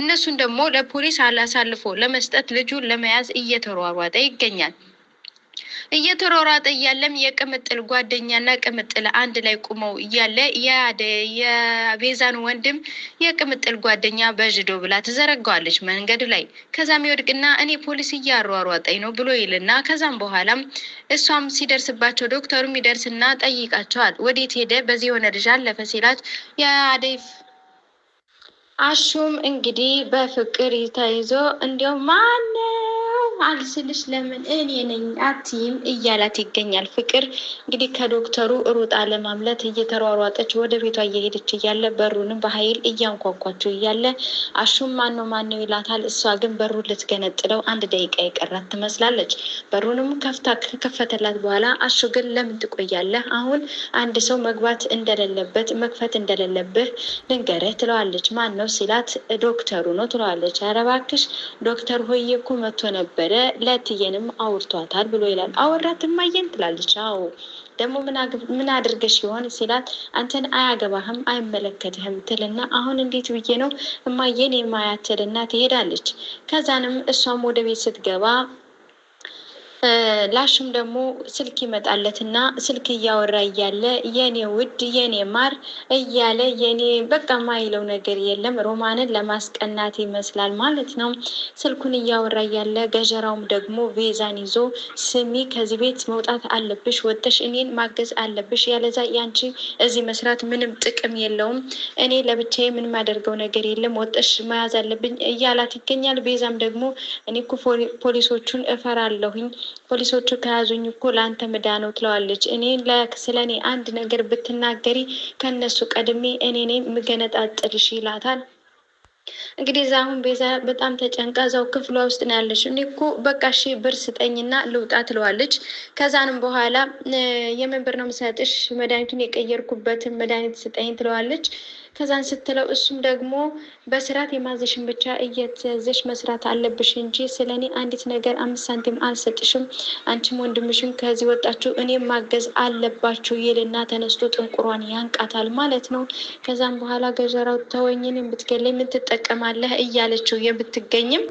እነሱን ደግሞ ለፖሊስ አላሳልፎ ለመስጠት ልጁን ለመያዝ እየተሯሯጠ ይገኛል። እየተሯሯጠ እያለም የቅምጥል ጓደኛና ቅምጥል አንድ ላይ ቁመው እያለ የቤዛን ወንድም የቅምጥል ጓደኛ በጅዶ ብላ ትዘረጋዋለች መንገድ ላይ። ከዛም ይወድቅና እኔ ፖሊስ እያሯሯጠኝ ነው ብሎ ይልና ከዛም በኋላም እሷም ሲደርስባቸው ዶክተሩም ይደርስና ጠይቃቸዋል። ወዴት ሄደ? በዚህ የሆነ ልጅ አለፈ ሲላት የአደይ አሹም እንግዲህ በፍቅር ተይዞ እንዲያው ማነው አልስልሽ ለምን እኔ ነኝ አትይም እያላት ይገኛል። ፍቅር እንግዲህ ከዶክተሩ ሩጣ ለማምለጥ እየተሯሯጠች ወደ ቤቷ እየሄደች እያለ በሩንም በኃይል እያንኳኳቸው እያለ አሹም ማነው ይላታል። እሷ ግን በሩን ልትገነጥለው 1 ደቂቃ የቀራት ትመስላለች። በሩንም ከከፈተላት በኋላ አሹ ግን ለምን ትቆያለህ? አሁን አንድ ሰው መግባት እንደሌለበት መክፈት እንደሌለብህ ልንገርህ ትለዋለች። ማን ነው ሲላት ዶክተሩ ነው ትለዋለች። ኧረ እባክሽ ዶክተር ሆዬ እኮ መጥቶ ነበረ ለትየንም አውርቷታል ብሎ ይላል። አወራት እማዬን ትላለች። አዎ ደግሞ ምን አድርገሽ ይሆን ሲላት አንተን አያገባህም አይመለከትህም ትልና አሁን እንዴት ብዬ ነው እማዬን የማያትልና ትሄዳለች። ከዛንም እሷም ወደ ቤት ስትገባ ላሹም ደግሞ ስልክ ይመጣለትና ስልክ እያወራ እያለ የኔ ውድ የኔ ማር እያለ የኔ በቃ ማይለው ነገር የለም ሮማንን ለማስቀናት ይመስላል ማለት ነው። ስልኩን እያወራ እያለ ገጀራውም ደግሞ ቤዛን ይዞ ስሚ ከዚህ ቤት መውጣት አለብሽ፣ ወጥተሽ እኔን ማገዝ አለብሽ፣ ያለዛ ያንቺ እዚህ መስራት ምንም ጥቅም የለውም፣ እኔ ለብቻዬ ምን ማደርገው ነገር የለም፣ ወጥተሽ መያዝ አለብኝ እያላት ይገኛል። ቤዛም ደግሞ እኔ እኮ ፖሊሶቹን እፈራለሁኝ፣ ፖሊሶቹ ከያዙኝ እኮ ለአንተ ምዳ ነው ትለዋለች። እኔ ስለ እኔ አንድ ነገር ብትናገሪ ከነሱ ቀድሜ እኔ ነኝ ምገነጣጥልሽ ይላታል። እንግዲህ እዛ አሁን ቤዛ በጣም ተጨንቃ እዛው ክፍሏ ውስጥ ነው ያለች። እኔ እኮ በቃ እሺ ብር ስጠኝና ልውጣ ትለዋለች። ከዛንም በኋላ የምን ብር ነው የምሰጥሽ? መድኃኒቱን የቀየርኩበትን መድኃኒት ስጠኝ ትለዋለች። ከዛን ስትለው እሱም ደግሞ በስርዓት የማዘሽን ብቻ እየተዘሽ መስራት አለብሽ እንጂ ስለ እኔ አንዲት ነገር 5 ሳንቲም አልሰጥሽም፣ አንቺም ወንድምሽም ከዚህ ወጣችሁ እኔም ማገዝ አለባችሁ ይልና ተነስቶ ጥንቁሯን ያንቃታል ማለት ነው። ከዛም በኋላ ገጀራው ተወኝን ብትገለኝ ምን ትጠቀማለህ እያለችው የብትገኝም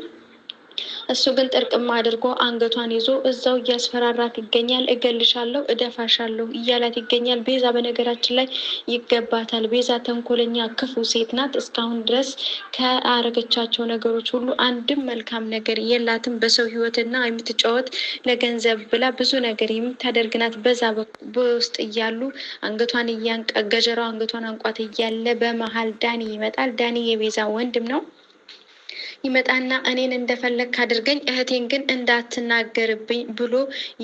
እሱ ግን ጥርቅም አድርጎ አንገቷን ይዞ እዛው እያስፈራራት ይገኛል። እገልሻለሁ፣ እደፋሻለሁ እያላት ይገኛል። ቤዛ በነገራችን ላይ ይገባታል። ቤዛ ተንኮለኛ ክፉ ሴት ናት። እስካሁን ድረስ ከአረገቻቸው ነገሮች ሁሉ አንድም መልካም ነገር የላትም። በሰው ሕይወትና የምትጫወት ለገንዘብ ብላ ብዙ ነገር የምታደርግ ናት። በዛ በውስጥ እያሉ አንገቷን ገጀራው አንገቷን አንቋት እያለ በመሀል ዳኒ ይመጣል። ዳኒ የቤዛ ወንድም ነው። ይመጣና እኔን እንደፈለግ አድርገኝ እህቴን ግን እንዳትናገርብኝ ብሎ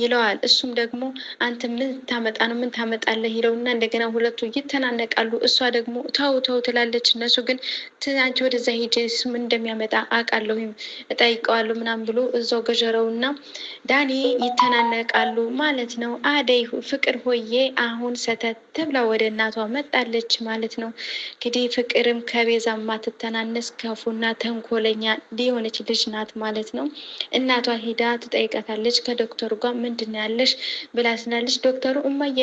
ይለዋል። እሱም ደግሞ አንተ ምን ታመጣ ነው ምን ታመጣለህ ይለውና እንደገና ሁለቱ ይተናነቃሉ። እሷ ደግሞ ተው ተው ትላለች። እነሱ ግን አንቺ ወደዛ ሂጅ ምን እንደሚያመጣ አውቃለሁ እጠይቀዋለሁ ምናምን ብሎ እዛው ገጀረውና ዳኒ ይተናነቃሉ ማለት ነው። አደይ ፍቅር ሆዬ አሁን ሰተት ብላ ወደ እናቷ መጣለች ማለት ነው። እንግዲህ ፍቅርም ከቤዛ ማትተናነስ ከፉና ተንኮለኛ ሊሆነች ልጅ ናት ማለት ነው። እናቷ ሄዳ ትጠይቃታለች። ከዶክተሩ ጋር ምንድን ነው ያለሽ ብላ ስናለች ዶክተሩ እማዬ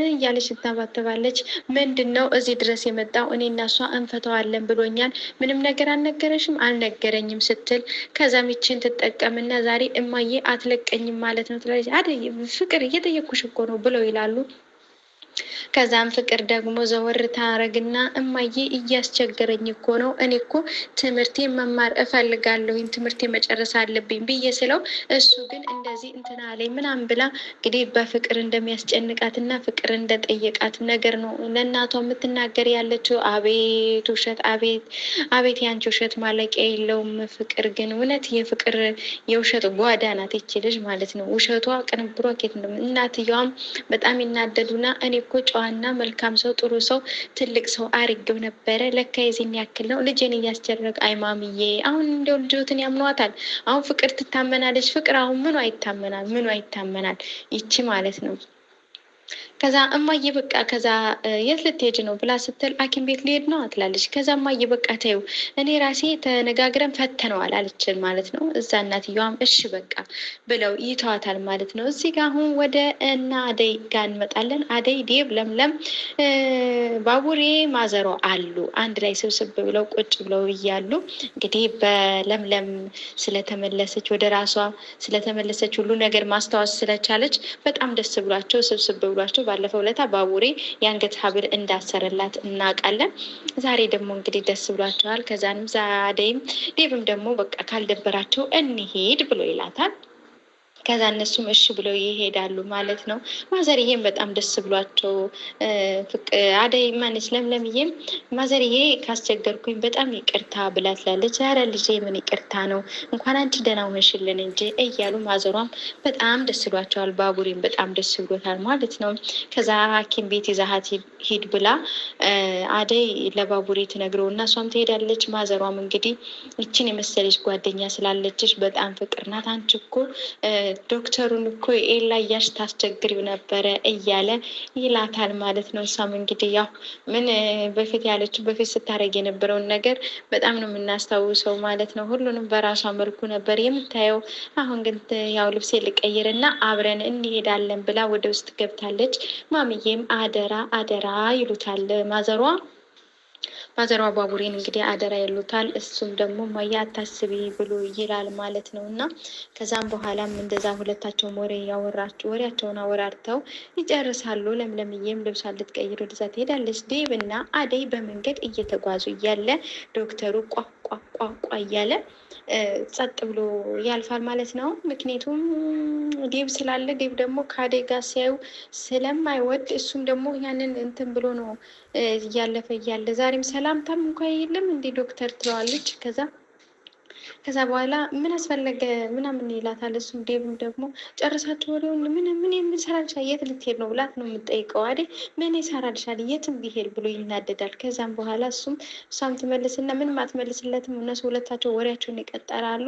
እያለች ትታባተባለች። ምንድን ነው እዚህ ድረስ የመጣው? እኔ እና እሷ እንፈተዋለን ብሎኛል። ምንም ነገር አልነገረሽም? አልነገረኝም ስትል ከዛም ይችን ትጠቀምና ዛሬ እማዬ አትለቀኝም ማለት ነው ትላለች። አደይ ፍቅር እየጠየኩሽ እኮ ነው ብለው ይላሉ። ከዛም ፍቅር ደግሞ ዘወር ታረግና እማዬ እያስቸገረኝ እኮ ነው፣ እኔ እኮ ትምህርቴ መማር እፈልጋለሁ፣ ትምህርቴ መጨረስ አለብኝ ብዬ ስለው እሱ ግን እንደዚህ እንትና ላይ ምናምን ብላ እንግዲህ በፍቅር እንደሚያስጨንቃትና ፍቅር እንደጠየቃት ነገር ነው ለእናቷ የምትናገር ያለችው። አቤት ውሸት፣ አቤት አቤት ያንቺ ውሸት ማለቂያ የለውም። ፍቅር ግን እውነት የፍቅር የውሸት ጓዳ ናት ይቺ ልጅ ማለት ነው። ውሸቷ ቅንብሯ ኬት ነው። እናትየዋም በጣም ይናደዱና እኔ እኮ ጨዋና መልካም ሰው ጥሩ ሰው ትልቅ ሰው አርጌው ነበረ፣ ለካ የዚህን ያክል ነው ልጄን እያስጨረቅ። አይማምዬ አሁን እንደው ልጆትን ያምኗታል። አሁን ፍቅር ትታመናለች። ፍቅር አሁን ምኑ አይታመናል፣ ምኑ አይታመናል ይቺ ማለት ነው። ከዛ እማዬ በቃ ከዛ የት ልትሄጂ ነው ብላ ስትል ሐኪም ቤት ሊሄድ ነው ትላለች። ከዛ እማዬ በቃ ተይው እኔ ራሴ ተነጋግረን ፈተነዋል አለችን ማለት ነው። እዛ እናትየዋም እሺ በቃ ብለው ይተዋታል ማለት ነው። እዚህ ጋር አሁን ወደ እና አደይ ጋር እንመጣለን። አደይ፣ ዴብ፣ ለምለም፣ ባቡሬ፣ ማዘሮ አሉ አንድ ላይ ስብስብ ብለው ቁጭ ብለው እያሉ እንግዲህ በለምለም ስለተመለሰች ወደ ራሷ ስለተመለሰች ሁሉ ነገር ማስታወስ ስለቻለች በጣም ደስ ብሏቸው ስብስብ ብሏቸው ባለፈው ዕለት ባቡሬ የአንገት ሀብል እንዳሰረላት እናውቃለን። ዛሬ ደግሞ እንግዲህ ደስ ብሏቸዋል። ከዛንም አደይም ዴብም ደግሞ በቃ ካልደበራቸው እንሄድ ብሎ ይላታል። ከዛ እነሱም እሺ ብለው ይሄዳሉ ማለት ነው። ማዘርዬም በጣም ደስ ብሏቸው አደይ ማነች ለምለምዬም ማዘርዬ ካስቸገርኩኝ በጣም ይቅርታ ብላ ትላለች። ኧረ ልጄ ምን ይቅርታ ነው እንኳን አንቺ ደህና ሆነሽልን እንጂ እያሉ ማዘሯም በጣም ደስ ብሏቸዋል። ባቡሬም በጣም ደስ ብሎታል ማለት ነው። ከዛ ሐኪም ቤት ይዛሀት ሂድ ብላ አደይ ለባቡሬ ትነግረው እና እሷም ትሄዳለች። ማዘሯም እንግዲህ ይችን የመሰለች ጓደኛ ስላለችሽ በጣም ፍቅር ናት አንቺ እኮ ዶክተሩን እኮ ኤላ እያልሽ ታስቸግሪው ነበረ እያለ ይላታል ማለት ነው። እሷም እንግዲህ ያው ምን በፊት ያለችው በፊት ስታደርግ የነበረውን ነገር በጣም ነው የምናስታውሰው ማለት ነው። ሁሉንም በራሷ መልኩ ነበር የምታየው። አሁን ግን ያው ልብሴ ልቀይር እና አብረን እንሄዳለን ብላ ወደ ውስጥ ገብታለች። ማምዬም አደራ አደራ ይሉታል ማዘሯ ባቡሬን እንግዲህ አደራ ይሉታል። እሱም ደግሞ ማያ አታስቢ ብሎ ይላል ማለት ነው። እና ከዛም በኋላም እንደዛ ሁለታቸውም ወሬያቸውን አወራርተው ይጨርሳሉ። ለምለምዬም ልብሷን ልትቀይር ወደዛ ትሄዳለች። ዴብ እና አደይ በመንገድ እየተጓዙ እያለ ዶክተሩ ቋቋቋቋ እያለ ጸጥ ብሎ ያልፋል ማለት ነው። ምክንያቱም ዴብ ስላለ ዴብ ደግሞ ከአደይ ጋር ሲያዩ ስለማይወድ እሱም ደግሞ ያንን እንትን ብሎ ነው እያለፈ እያለ ዛሬም ሰላምታም እንኳ የለም እንዴ ዶክተር ትለዋለች። ከዛ በኋላ ምን አስፈለገ ምናምን ይላታል። እሱም ዴብም ደግሞ ጨርሳችሁ ወሬውን ምን የምንሰራልሻል የት ልትሄድ ነው ብላት ነው የምጠይቀው። አይደል ምን ይሰራልሻል የትም ቢሄድ ብሎ ይናደዳል። ከዛም በኋላ እሷም ትመልስና ምንም አትመልስለትም። እነሱ ሁለታቸው ወሬያቸውን ይቀጠራሉ።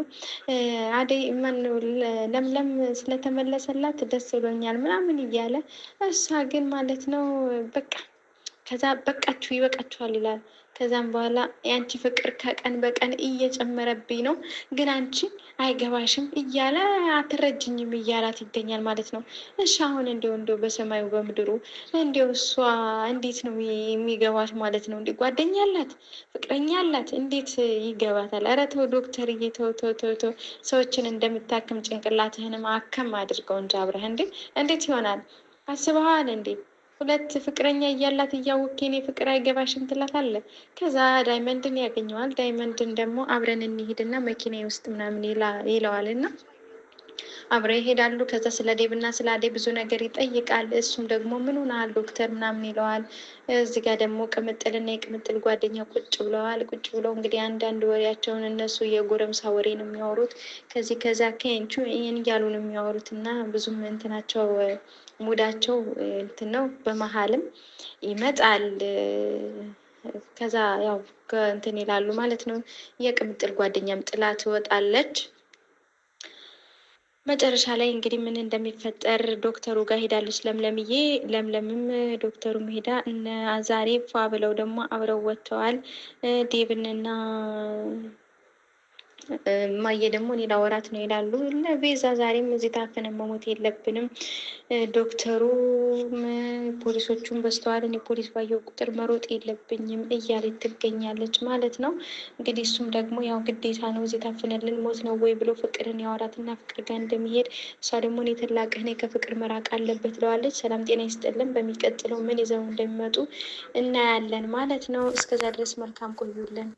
አደይ ለምለም ስለተመለሰላት ደስ ብሎኛል ምናምን እያለ እሷ ግን ማለት ነው በቃ ከዛ በቃችሁ ይበቃችኋል ይላል። ከዛም በኋላ የአንቺ ፍቅር ከቀን በቀን እየጨመረብኝ ነው፣ ግን አንቺ አይገባሽም እያለ አትረጅኝም እያላት ይገኛል ማለት ነው። እሺ አሁን እንዲው በሰማዩ በምድሩ እንዲው እሷ እንዴት ነው የሚገባት ማለት ነው? እንዲ ጓደኛ አላት ፍቅረኛ አላት እንዴት ይገባታል? ኧረ ተው ዶክተር ተው ሰዎችን እንደምታክም ጭንቅላትህንም አከም አድርገው እንጂ አብረህ እንዴት ይሆናል? አስበሃል እንዴ? ሁለት ፍቅረኛ እያላት እያወቅህ የኔ ፍቅር አይገባሽም ትላታለህ። ከዛ ዳይመንድን ያገኘዋል። ዳይመንድን ደግሞ አብረን እንሂድና መኪና ውስጥ ምናምን ይለዋል እና አብረው ይሄዳሉ። ከዛ ስለ ዴብና ስለ አደይ ብዙ ነገር ይጠይቃል። እሱም ደግሞ ምን ሆነሃል ዶክተር ምናምን ይለዋል። እዚህ ጋር ደግሞ ቅምጥልና የቅምጥል ጓደኛ ቁጭ ብለዋል። ቁጭ ብለው እንግዲህ አንዳንድ ወሬያቸውን እነሱ የጎረምሳ ወሬ ነው የሚያወሩት። ከዛ ከንቹ ይህን እያሉ ነው የሚያወሩት እና ብዙም እንትናቸው ሙዳቸው እንትን ነው። በመሀልም ይመጣል። ከዛ ያው ከእንትን ይላሉ ማለት ነው። የቅምጥል ጓደኛም ጥላ ትወጣለች። መጨረሻ ላይ እንግዲህ ምን እንደሚፈጠር ዶክተሩ ጋር ሄዳለች ለምለምዬ። ለምለምም ዶክተሩም ሄዳ እነ ዛሬ ፏ ብለው ደግሞ አብረው ወጥተዋል። ዴብንና ማየ ደግሞ ሌላ ወራት ነው ይላሉ። ለቤዛ ዛሬም እዚህ ታፍነን መሞት የለብንም ዶክተሩ ፖሊሶቹን በስተዋል እኔ ፖሊስ ባየው ቁጥር መሮጥ የለብኝም እያለች ትገኛለች ማለት ነው። እንግዲህ እሱም ደግሞ ያው ግዴታ ነው እዚህ ታፍነልን ሞት ነው ወይ ብሎ ፍቅርን ያወራትና ፍቅር ጋር እንደሚሄድ እሷ ደግሞ እኔ ትላቅህ ነኝ ከፍቅር መራቅ አለበት ትለዋለች። ሰላም ጤና ይስጥልን። በሚቀጥለው ምን ይዘው እንደሚመጡ እናያለን ማለት ነው። እስከዛ ድረስ መልካም ቆዩልን።